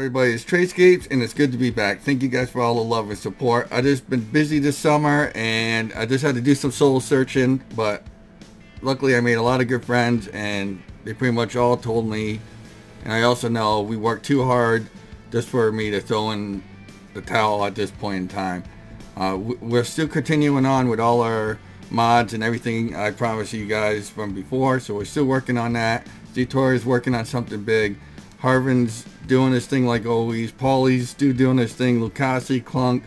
everybody, it's Trayscapes, and it's good to be back. Thank you guys for all the love and support. I just been busy this summer, and I just had to do some soul searching, but luckily I made a lot of good friends, and they pretty much all told me, and I also know we worked too hard just for me to throw in the towel at this point in time. We're still continuing on with all our mods and everything I promised you guys from before, so we're still working on that. Zitor is working on something big. Harven's doing his thing like always. Pauly's still doing his thing. Lucasi, Klunk,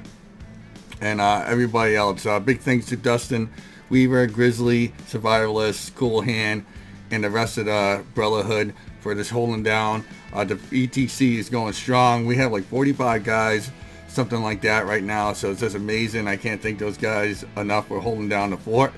and everybody else. Big thanks to Dustin, Weaver, Grizzly, Survivalist, Cool Hand, and the rest of the Brotherhood for this holding down. The ETC is going strong. We have like 45 guys, something like that right now. So it's just amazing. I can't thank those guys enough for holding down the fort.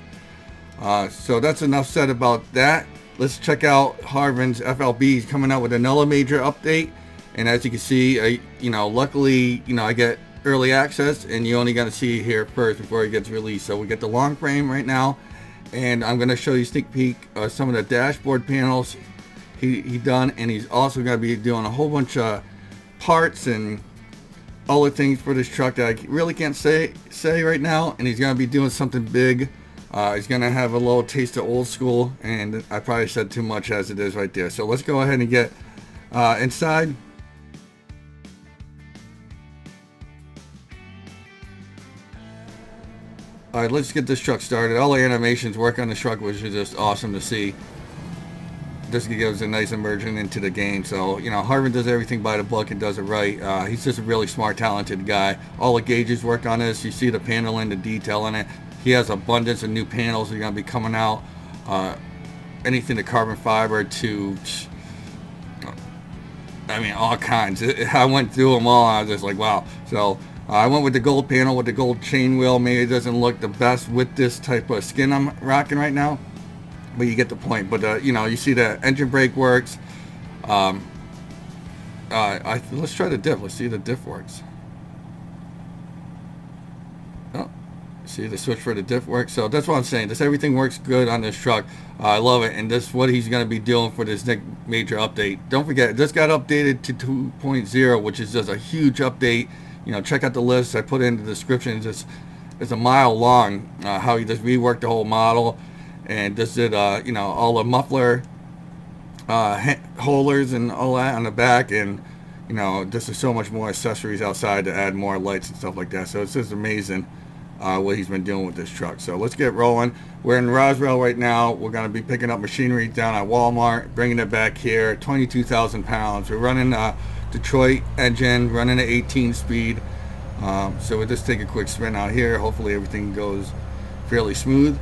So that's enough said about that. Let's check out Harven's FLB. He's coming out with another major update, and as you can see, luckily, I get early access, and you only got to see it here first before it gets released. So we get the long frame right now, and I'm going to show you a sneak peek of some of the dashboard panels he done, and he's also going to be doing a whole bunch of parts and other things for this truck that I really can't say right now. And he's going to be doing something big. He's going to have a little taste of old school, and I probably said too much as it is right there. So let's go ahead and get inside. Alright, let's get this truck started. All the animations work on the truck, which is just awesome to see. Just gives a nice immersion into the game. So, Harven does everything by the book and does it right. He's just a really smart, talented guy. All the gauges work on this. You see the paneling, the detail in it. He has abundance of new panels that are going to be coming out. Anything to carbon fiber to, all kinds. I went through them all. I was just like, wow. So I went with the gold panel with the gold chain wheel. Maybe it doesn't look the best with this type of skin I'm rocking right now, but you get the point. But you see the engine brake works. Let's try the diff. Let's see if the diff works. See, the switch for the diff works. So that's what I'm saying. Everything works good on this truck. I love it, and this is what he's going to be doing for this next major update. Don't forget, this got updated to 2.0, which is just a huge update. Check out the list I put in the description. It's a mile long. How he just reworked the whole model, and just did all the muffler holders and all that on the back, and this is so much more accessories outside to add more lights and stuff like that. So it's just amazing. What he's been doing with this truck. So let's get rolling. We're in Roswell right now. We're going to be picking up machinery down at Walmart, bringing it back here. 22,000 pounds. We're running a Detroit engine, running an 18 speed. So we'll just take a quick spin out here. Hopefully everything goes fairly smooth.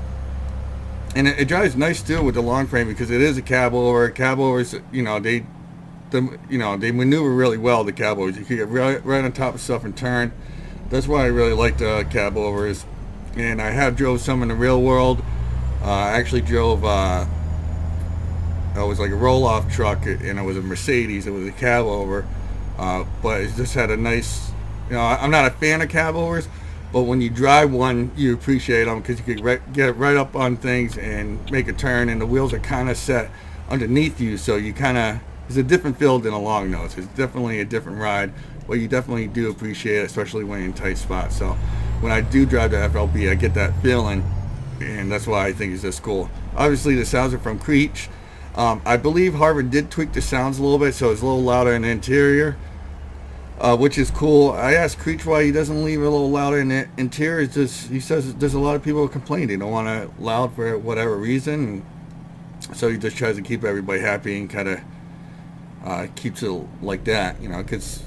And it drives nice too with the long frame, because it is a cab over. Cab overs, they maneuver really well. The cab overs, you can get right on top of stuff and turn. That's why I really like the cab overs, and I have drove some in the real world. I actually drove, it was like a roll-off truck, and it was a Mercedes. It was a cab over, but it just had a nice, I'm not a fan of cab overs, but when you drive one, you appreciate them, because you can get right up on things and make a turn, and the wheels are kind of set underneath you, so you kind of, it's a different feel than a long nose. It's definitely a different ride. Well, you definitely do appreciate it, especially when you're in tight spots. So when I do drive the FLB, I get that feeling, and that's why I think it's just cool. Obviously, the sounds are from Kriech. I believe Harven did tweak the sounds a little bit, so it's a little louder in the interior, which is cool. I asked Kriech why he doesn't leave it a little louder in the interior. It's just, he says there's a lot of people who complain they don't want it loud for whatever reason, so he just tries to keep everybody happy and kind of keeps it like that, because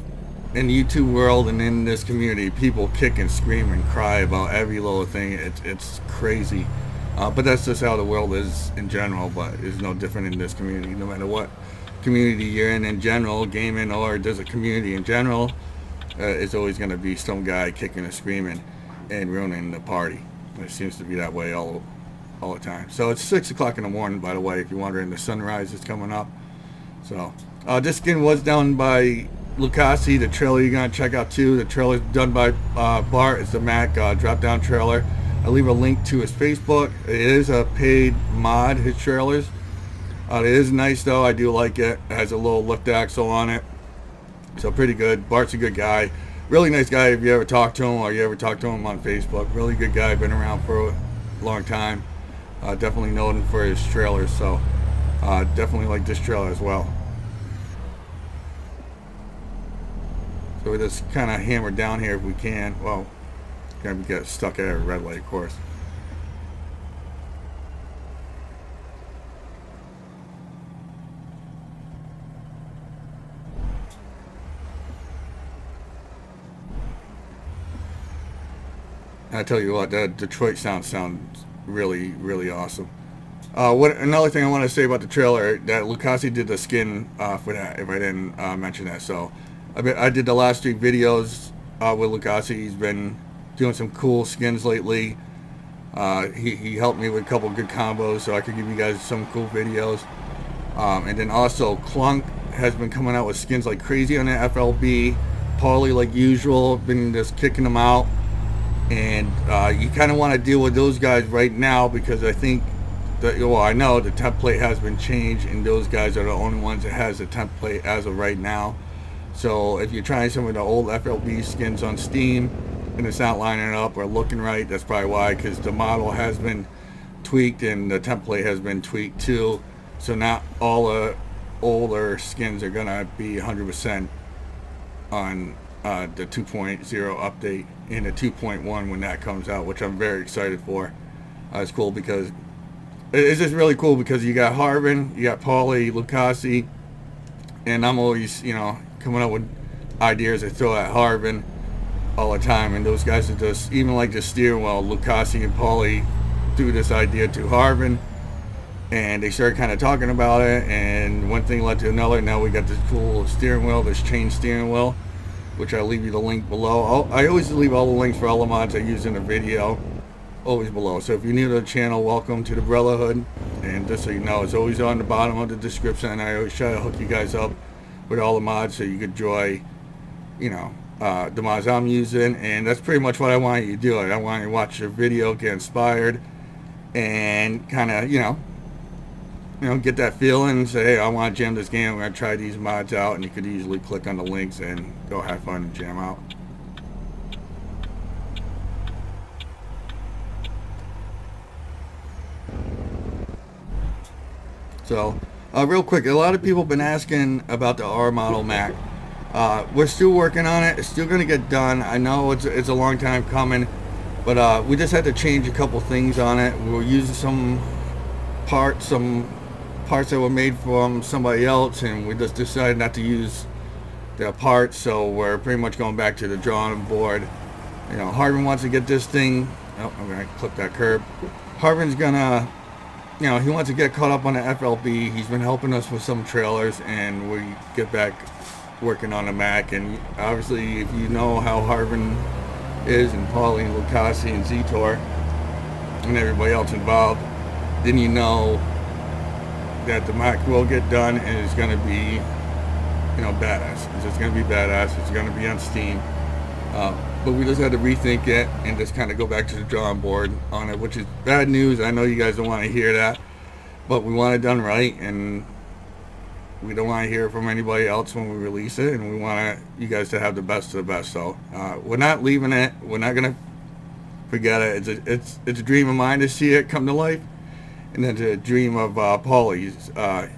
in the YouTube world and in this community, people kick and scream and cry about every little thing. It's crazy, but that's just how the world is in general. But it's no different in this community. No matter what community you're in general, gaming, or there's a community in general, it's always going to be some guy kicking and screaming and ruining the party. It seems to be that way all the time. So it's 6 o'clock in the morning, by the way, if you're wondering. The sunrise is coming up. So this skin was done by Lucasi. The trailer you're going to check out too. The trailer is done by Bart. It's the Mack drop-down trailer. I'll leave a link to his Facebook. It is a paid mod, his trailers. It is nice though. I do like it. It has a little lift axle on it. So pretty good. Bart's a good guy. Really nice guy if you ever talk to him, or you ever talk to him on Facebook. Really good guy. Been around for a long time. Definitely known for his trailers. So definitely like this trailer as well. So we just kind of hammer down here if we can. Well, gonna get stuck at a red light, of course. I tell you what, that Detroit sounds really, really awesome. Another thing I want to say about the trailer, that Lucasi did the skin for that, if I didn't mention that. So I did the last 3 videos with Lucasi. He's been doing some cool skins lately. He helped me with a couple good combos, so I could give you guys some cool videos. And then also Klunk has been coming out with skins like crazy on the FLB. Pauly, like usual, been just kicking them out. And you kind of want to deal with those guys right now, because I think that, well, I know the template has been changed, and those guys are the only ones that has the template as of right now. So if you're trying some of the old FLB skins on Steam and it's not lining up or looking right, that's probably why, because the model has been tweaked and the template has been tweaked too. So not all the older skins are gonna be 100% on the 2.0 update and the 2.1 when that comes out, which I'm very excited for. It's cool because it's just really cool, because you got Harven, you got Pauly, Lucasi, and I'm always, you know, coming up with ideas I throw at Harven all the time, and those guys are just, even like the steering wheel, Lucasi and Pauly threw this idea to Harven, and they started kind of talking about it, and one thing led to another. Now we got this cool steering wheel, this chain steering wheel, which I'll leave you the link below. I always leave all the links for all the mods I use in the video always below. So if you're new to the channel, welcome to the Brotherhood. And just so you know, it's always on the bottom of the description, and I always try to hook you guys up with all the mods so you could enjoy, you know, the mods I'm using. And that's pretty much what I want you to do. I want you to watch your video, get inspired, and kind of, you know, get that feeling and say, hey, I want to jam this game, I'm going to try these mods out, and you could easily click on the links and go have fun and jam out. So, real quick, a lot of people have been asking about the R model Mack. We're still working on it. It's still going to get done. I know it's a long time coming, but we just had to change a couple things on it. We were using some parts that were made from somebody else, and we just decided not to use their parts, so we're pretty much going back to the drawing board. You know, Harven wants to get this thing, oh, I'm gonna clip that curb. Harven's gonna, you know, he wants to get caught up on the FLB. He's been helping us with some trailers, and we get back working on the Mack. And obviously, if you know how Harven is, and Pauly and Lucasi and Zetor and everybody else involved, then you know that the Mack will get done, and it's going to be, you know, badass. It's just going to be badass. It's going to be on Steam. But we just had to rethink it and just kind of go back to the drawing board on it, which is bad news. I know you guys don't want to hear that, but we want it done right, and we don't want to hear from anybody else when we release it, and we want you guys to have the best of the best. So we're not leaving it. We're not going to forget it. It's a dream of mine to see it come to life. And then the dream of Pauly's.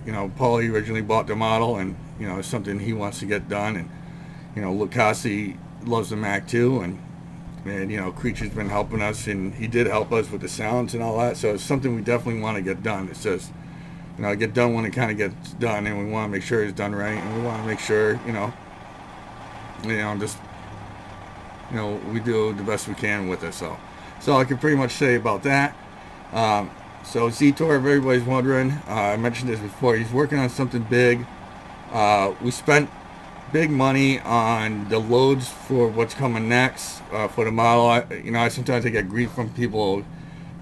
You know, Pauly originally bought the model, and, you know, it's something he wants to get done. And, you know, Lucasi loves the Mack too, and you know, Kriech's been helping us, and he did help us with the sounds and all that. So it's something we definitely want to get done. It's just, you know, get done when it kind of gets done, and we want to make sure it's done right, and we want to make sure, you know, just, you know, we do the best we can with it. So I can pretty much say about that. So Zetor, if everybody's wondering, I mentioned this before, he's working on something big. We spent big money on the loads for what's coming next for the model. You know, sometimes I get grief from people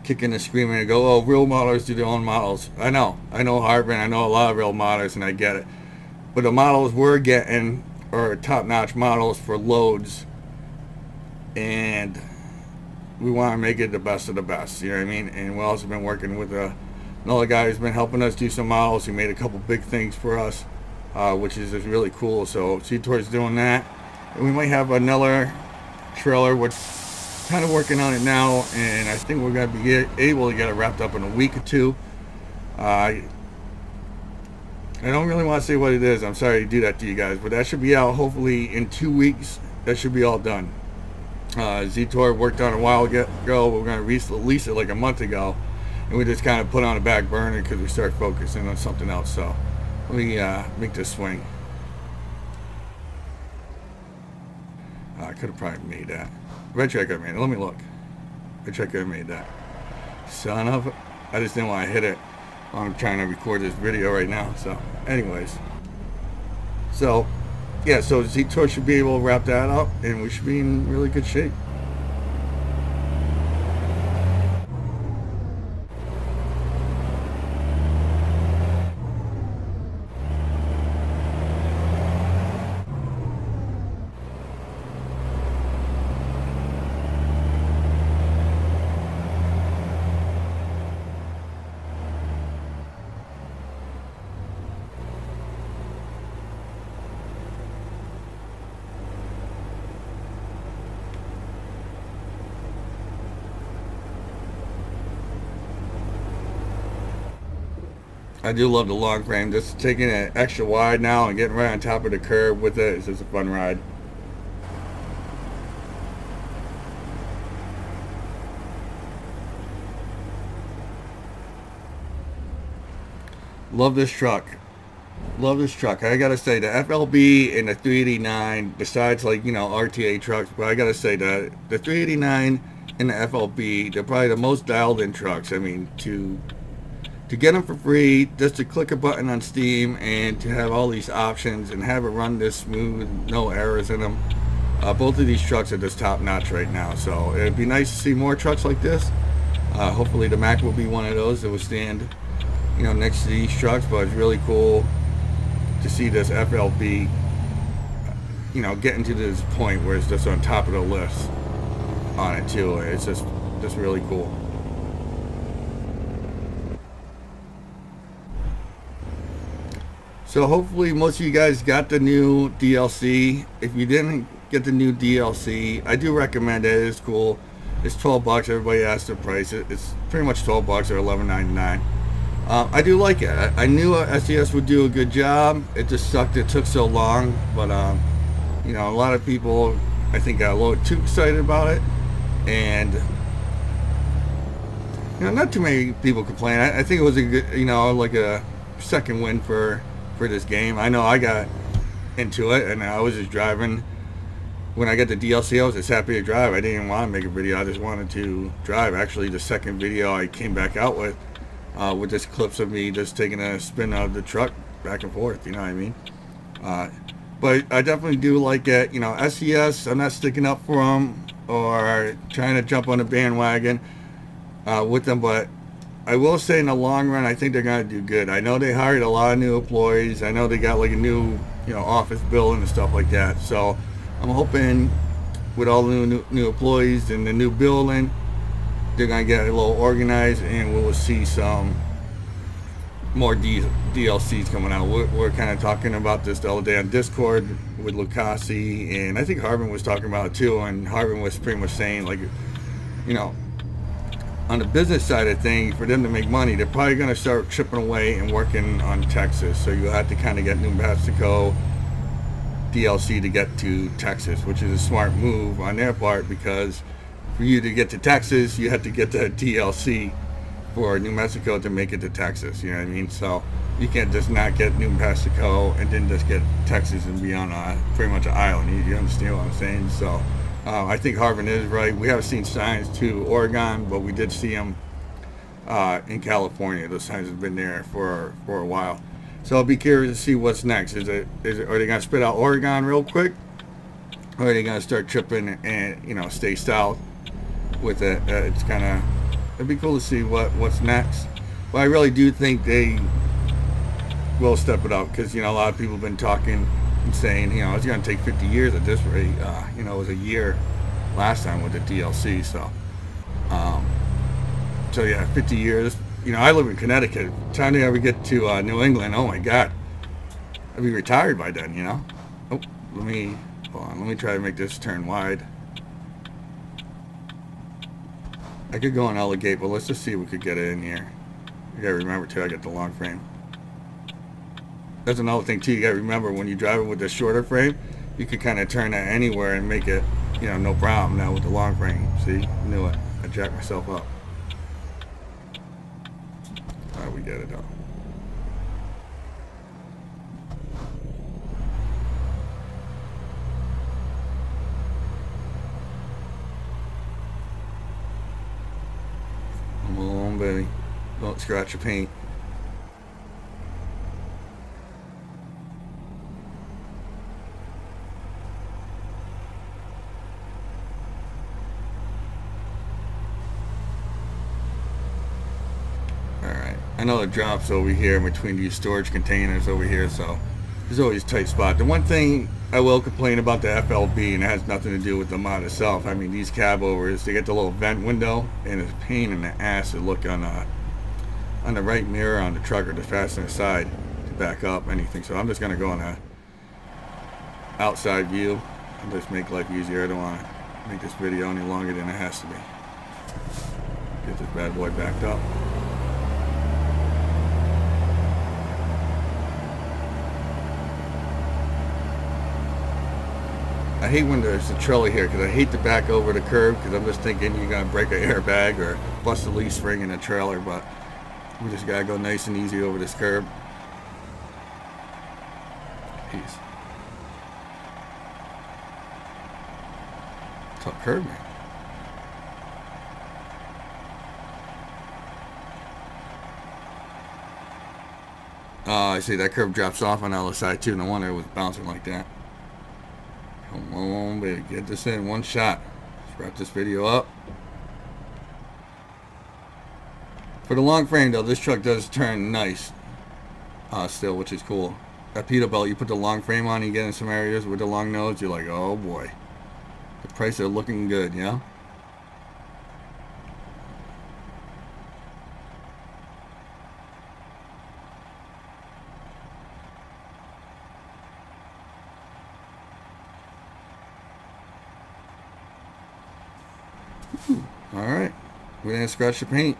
kicking and screaming and go, oh, real modelers do their own models. I know Harven, I know a lot of real modelers, and I get it. But the models we're getting are top-notch models for loads, and we want to make it the best of the best, you know what I mean? And we've also been working with another guy who's been helping us do some models. He made a couple big things for us. which is just really cool. So Z-Tor's doing that. And we might have another trailer. We're kind of working on it now, and I think we're going to be able to get it wrapped up in a week or two. I don't really want to say what it is. I'm sorry to do that to you guys, but that should be out hopefully in 2 weeks. That should be all done. Z-Tor worked on it a while ago. We're going to release it like a month ago, and we just kind of put on a back burner because we started focusing on something else. So let me make this swing. I could have probably made that. I bet you I could have made it. Let me look. I bet you I could have made that. Son of a... I just didn't want to hit it while I'm trying to record this video right now. So anyways. So yeah, so Z-Tor should be able to wrap that up, and we should be in really good shape. I do love the long frame. Just taking it extra wide now and getting right on top of the curb with it is just a fun ride. Love this truck. Love this truck. I gotta say, the FLB and the 389, besides, like, you know, RTA trucks, but I gotta say that the 389 and the FLB, they're probably the most dialed in trucks. I mean, to get them for free, just to click a button on Steam and to have all these options and have it run this smooth, no errors in them. Both of these trucks are just top notch right now. So it'd be nice to see more trucks like this. Hopefully the Mack will be one of those that will stand, you know, next to these trucks. But it's really cool to see this FLB, you know, getting to this point where it's just on top of the list on it too. It's just really cool. So hopefully most of you guys got the new DLC. If you didn't get the new DLC, I do recommend it. It's cool. It's 12 bucks. Everybody asks the price. It's pretty much 12 bucks or $11.99. I do like it. I knew SES would do a good job. It just sucked it took so long. But you know, a lot of people, I think, got a little too excited about it, and you know, not too many people complain. I think it was a good, you know, like a second win for this game. I know I got into it, and I was just driving. When I got the DLC, I was just happy to drive. I didn't even want to make a video. I just wanted to drive. Actually, the second video I came back out with just clips of me just taking a spin out of the truck back and forth, you know what I mean? But I definitely do like it. You know, SES, I'm not sticking up for them or trying to jump on the bandwagon with them, but I will say in the long run, I think they're going to do good. I know they hired a lot of new employees. I know they got like a new, you know, office building and stuff like that. So I'm hoping with all the new employees and the new building, they're going to get a little organized, and we'll see some more DLCs coming out. We're kind of talking about this the other day on Discord with Lucasi, and I think Harven was talking about it too, and Harven was pretty much saying, like, you know, on the business side of things, for them to make money, they're probably going to start chipping away and working on Texas. So you'll have to kind of get New Mexico DLC to get to Texas, which is a smart move on their part, because for you to get to Texas, you have to get the DLC for New Mexico to make it to Texas. You know what I mean? So you can't just not get New Mexico and then just get Texas and be on pretty much an island. You understand what I'm saying? So I think Harven is right. We haven't seen signs to Oregon, but we did see them in California. Those signs have been there for a while. So I'll be curious to see what's next. Are they going to spit out Oregon real quick, or are they going to start tripping and, you know, stay south with it? It's kind of, it'd be cool to see what's next. But I really do think they will step it up, because, you know, a lot of people have been talking and saying, you know, it's going to take 50 years at this rate. You know, it was a year last time with the DLC. So so yeah, 50 years. You know, I live in Connecticut. By the time they ever get to New England, oh my God, I'd be retired by then, you know. Oh, hold on. Let me try to make this turn wide. I could go on Elevate, but let's just see if we could get it in here. You gotta remember too, I got the long frame. That's another thing too, you gotta remember when you drive it with the shorter frame, you can kind of turn that anywhere and make it, you know, no problem. Now with the long frame, see, knew it. I jacked myself up. Alright, we get it though. Come on, baby. Don't scratch your paint. Alright. I know it drops over here in between these storage containers over here, so there's always a tight spot. The one thing I will complain about the FLB, and it has nothing to do with the mod itself. I mean, these cab overs, they get the little vent window, and it's a pain in the ass to look on the right mirror on the truck or the fastener side to back up anything. So I'm just going to go on a outside view and just make life easier. I don't want to make this video any longer than it has to be. Get this bad boy backed up. I hate when there's a trailer here because I hate to back over the curb because I'm just thinking you're going to break an airbag or bust a leaf spring in a trailer, but we just got to go nice and easy over this curb. Peace. Tough curb, man. I see that curb drops off on the other side too. No wonder it was bouncing like that. Come on, baby, get this in one shot. Let's wrap this video up. For the long frame though, this truck does turn nice still, which is cool. That Peterbilt, you put the long frame on, you get in some areas with the long nose, you're like, oh boy. The prices are looking good, yeah? Alright, we didn't scratch the paint.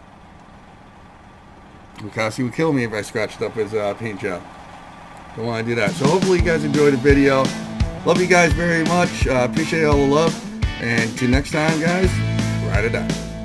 Lucasi would kill me if I scratched up his paint job. Don't want to do that. So hopefully you guys enjoyed the video. Love you guys very much. Appreciate all the love. And till next time, guys, ride it out.